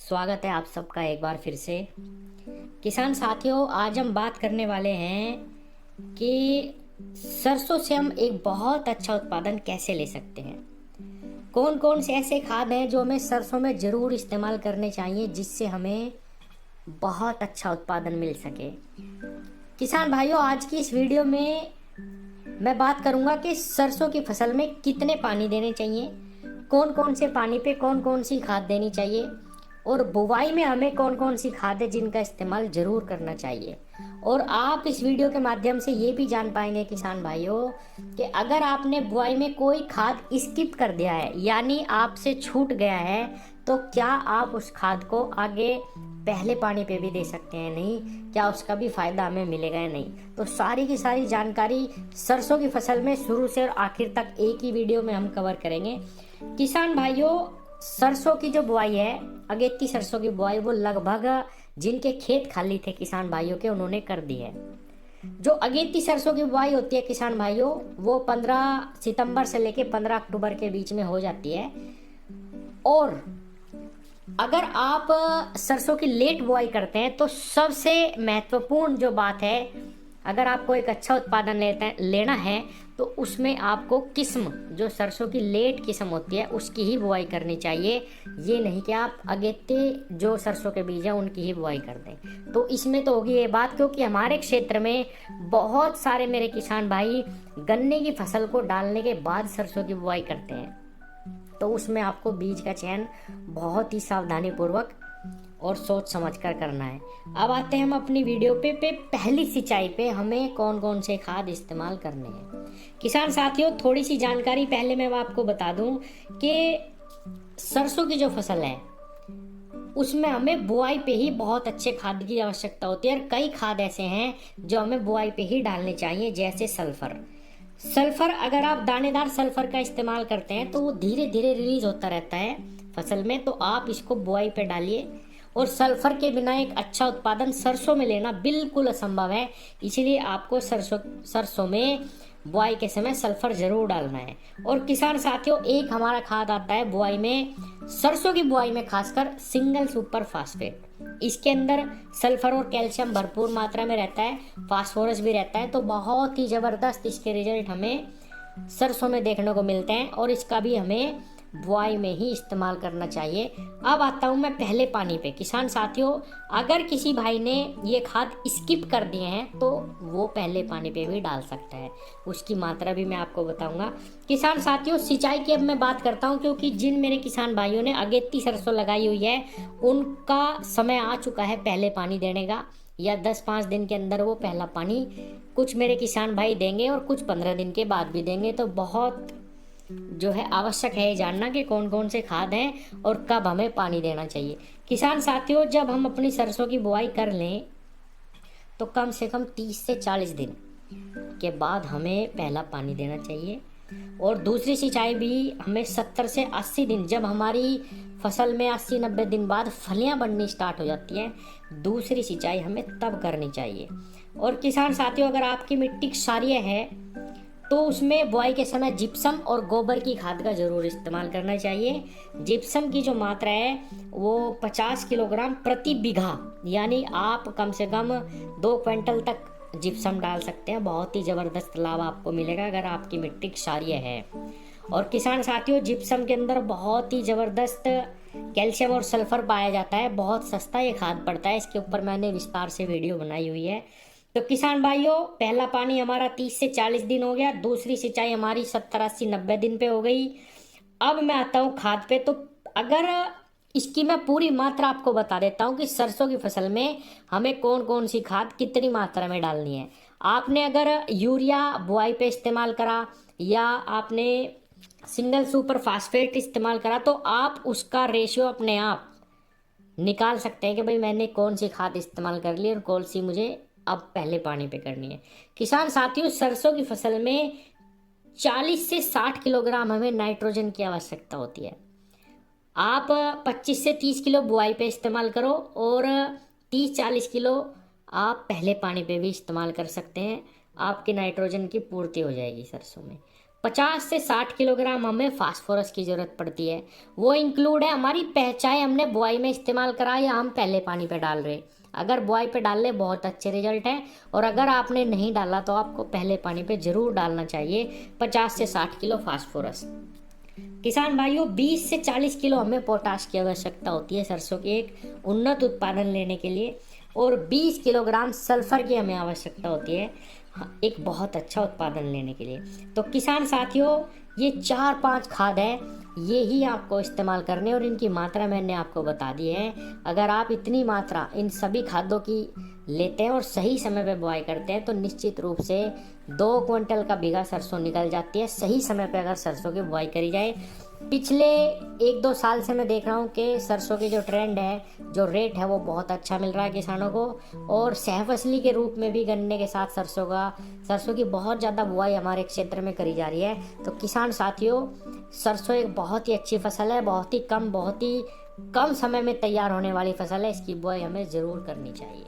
स्वागत है आप सबका एक बार फिर से। किसान साथियों, आज हम बात करने वाले हैं कि सरसों से हम एक बहुत अच्छा उत्पादन कैसे ले सकते हैं। कौन कौन से ऐसे खाद हैं जो हमें सरसों में ज़रूर इस्तेमाल करने चाहिए जिससे हमें बहुत अच्छा उत्पादन मिल सके। किसान भाइयों, आज की इस वीडियो में मैं बात करूंगा कि सरसों की फसल में कितने पानी देने चाहिए, कौन कौन से पानी पे कौन कौन सी खाद देनी चाहिए और बुवाई में हमें कौन कौन सी खाद है जिनका इस्तेमाल ज़रूर करना चाहिए। और आप इस वीडियो के माध्यम से ये भी जान पाएंगे किसान भाइयों कि अगर आपने बुआई में कोई खाद स्किप कर दिया है यानी आपसे छूट गया है तो क्या आप उस खाद को आगे पहले पानी पे भी दे सकते हैं नहीं, क्या उसका भी फ़ायदा हमें मिलेगा या नहीं। तो सारी की सारी जानकारी सरसों की फसल में शुरू से और आखिर तक एक ही वीडियो में हम कवर करेंगे। किसान भाइयों, सरसों की जो बुआई है, अगेती सरसों की बुआई, वो लगभग जिनके खेत खाली थे किसान भाइयों के उन्होंने कर दी है। जो अगेती सरसों की बुआई होती है किसान भाइयों, वो 15 सितंबर से लेके 15 अक्टूबर के बीच में हो जाती है। और अगर आप सरसों की लेट बुआई करते हैं तो सबसे महत्वपूर्ण जो बात है, अगर आपको एक अच्छा उत्पादन लेना है तो उसमें आपको किस्म, जो सरसों की लेट किस्म होती है उसकी ही बुआई करनी चाहिए। ये नहीं कि आप अगेते जो सरसों के बीज हैं उनकी ही बुआई कर दें। तो इसमें तो होगी ये बात, क्योंकि हमारे क्षेत्र में बहुत सारे मेरे किसान भाई गन्ने की फसल को डालने के बाद सरसों की बुआई करते हैं। तो उसमें आपको बीज का चयन बहुत ही सावधानी पूर्वक और सोच समझ कर करना है। अब आते हैं हम अपनी वीडियो पे पहली सिंचाई पे हमें कौन कौन से खाद इस्तेमाल करने हैं। किसान साथियों, थोड़ी सी जानकारी पहले मैं आपको बता दूं कि सरसों की जो फसल है उसमें हमें बुआई पे ही बहुत अच्छे खाद की आवश्यकता होती है और कई खाद ऐसे हैं जो हमें बुआई पे ही डालने चाहिए, जैसे सल्फर। सल्फर, अगर आप दानेदार सल्फर का इस्तेमाल करते हैं तो वो धीरे धीरे रिलीज होता रहता है फसल में, तो आप इसको बुआई पे डालिए। और सल्फर के बिना एक अच्छा उत्पादन सरसों में लेना बिल्कुल असंभव है, इसलिए आपको सरसों में बुआई के समय सल्फर जरूर डालना है। और किसान साथियों, एक हमारा खाद आता है बुआई में, सरसों की बुआई में खासकर, सिंगल सुपर फास्फेट। इसके अंदर सल्फर और कैल्शियम भरपूर मात्रा में रहता है, फास्फोरस भी रहता है, तो बहुत ही ज़बरदस्त इसके रिजल्ट हमें सरसों में देखने को मिलते हैं और इसका भी हमें बुआई में ही इस्तेमाल करना चाहिए। अब आता हूँ मैं पहले पानी पे। किसान साथियों, अगर किसी भाई ने ये खाद स्किप कर दिए हैं तो वो पहले पानी पे भी डाल सकता है, उसकी मात्रा भी मैं आपको बताऊंगा। किसान साथियों, सिंचाई की अब मैं बात करता हूँ, क्योंकि जिन मेरे किसान भाइयों ने अगेती सरसों लगाई हुई है उनका समय आ चुका है पहले पानी देने का, या 10-5 दिन के अंदर वो पहला पानी कुछ मेरे किसान भाई देंगे और कुछ 15 दिन के बाद भी देंगे। तो बहुत जो है आवश्यक है जानना कि कौन कौन से खाद हैं और कब हमें पानी देना चाहिए। किसान साथियों, जब हम अपनी सरसों की बुआई कर लें तो कम से कम 30 से 40 दिन के बाद हमें पहला पानी देना चाहिए। और दूसरी सिंचाई भी हमें 70 से 80 दिन, जब हमारी फसल में 80-90 दिन बाद फलियां बननी स्टार्ट हो जाती हैं, दूसरी सिंचाई हमें तब करनी चाहिए। और किसान साथियों, अगर आपकी मिट्टी क्षारीय है तो उसमें बुआई के समय जिप्सम और गोबर की खाद का जरूर इस्तेमाल करना चाहिए। जिप्सम की जो मात्रा है वो 50 किलोग्राम प्रति बीघा, यानी आप कम से कम 2 क्विंटल तक जिप्सम डाल सकते हैं। बहुत ही ज़बरदस्त लाभ आपको मिलेगा अगर आपकी मिट्टी क्षारीय है। और किसान साथियों, जिप्सम के अंदर बहुत ही ज़बरदस्त कैल्शियम और सल्फर पाया जाता है, बहुत सस्ता ये खाद पड़ता है, इसके ऊपर मैंने विस्तार से वीडियो बनाई हुई है। तो किसान भाइयों, पहला पानी हमारा 30 से 40 दिन हो गया, दूसरी सिंचाई हमारी 70-80-90 दिन पे हो गई। अब मैं आता हूँ खाद पे। तो अगर इसकी मैं पूरी मात्रा आपको बता देता हूँ कि सरसों की फसल में हमें कौन कौन सी खाद कितनी मात्रा में डालनी है। आपने अगर यूरिया बुआई पे इस्तेमाल करा या आपने सिंगल सुपर फास्फेट इस्तेमाल करा तो आप उसका रेशियो अपने आप निकाल सकते हैं कि भाई मैंने कौन सी खाद इस्तेमाल कर ली और कौन सी मुझे अब पहले पानी पे करनी है। किसान साथियों, सरसों की फसल में 40 से 60 किलोग्राम हमें नाइट्रोजन की आवश्यकता होती है। आप 25 से 30 किलो बुआई पे इस्तेमाल करो और 30-40 किलो आप पहले पानी पे भी इस्तेमाल कर सकते हैं, आपकी नाइट्रोजन की पूर्ति हो जाएगी सरसों में। 50 से 60 किलोग्राम हमें फास्फोरस की ज़रूरत पड़ती है। वो इंक्लूड है हमारी चाहे हमने बुआई में इस्तेमाल करा या हम पहले पानी पे डाल रहे। अगर बुआई पे डाल ले बहुत अच्छे रिजल्ट हैं, और अगर आपने नहीं डाला तो आपको पहले पानी पे ज़रूर डालना चाहिए 50 से 60 किलो फास्फोरस। किसान भाइयों, 20 से 40 किलो हमें पोटाश की आवश्यकता होती है सरसों के एक उन्नत उत्पादन लेने के लिए, और 20 किलोग्राम सल्फर की हमें आवश्यकता होती है एक बहुत अच्छा उत्पादन लेने के लिए। तो किसान साथियों, ये 4-5 खाद है, ये ही आपको इस्तेमाल करने, और इनकी मात्रा मैंने आपको बता दी है। अगर आप इतनी मात्रा इन सभी खादों की लेते हैं और सही समय पे बुआई करते हैं तो निश्चित रूप से 2 क्विंटल का बीघा सरसों निकल जाती है, सही समय पे अगर सरसों की बुआई करी जाए। पिछले 1-2 साल से मैं देख रहा हूँ कि सरसों की जो ट्रेंड है, जो रेट है, वो बहुत अच्छा मिल रहा है किसानों को, और सहफसली के रूप में भी गन्ने के साथ सरसों की बहुत ज़्यादा बुआई हमारे क्षेत्र में करी जा रही है। तो किसान साथियों, सरसों एक बहुत ही अच्छी फसल है, बहुत ही कम समय में तैयार होने वाली फसल है। इसकी बुआई हमें ज़रूर करनी चाहिए।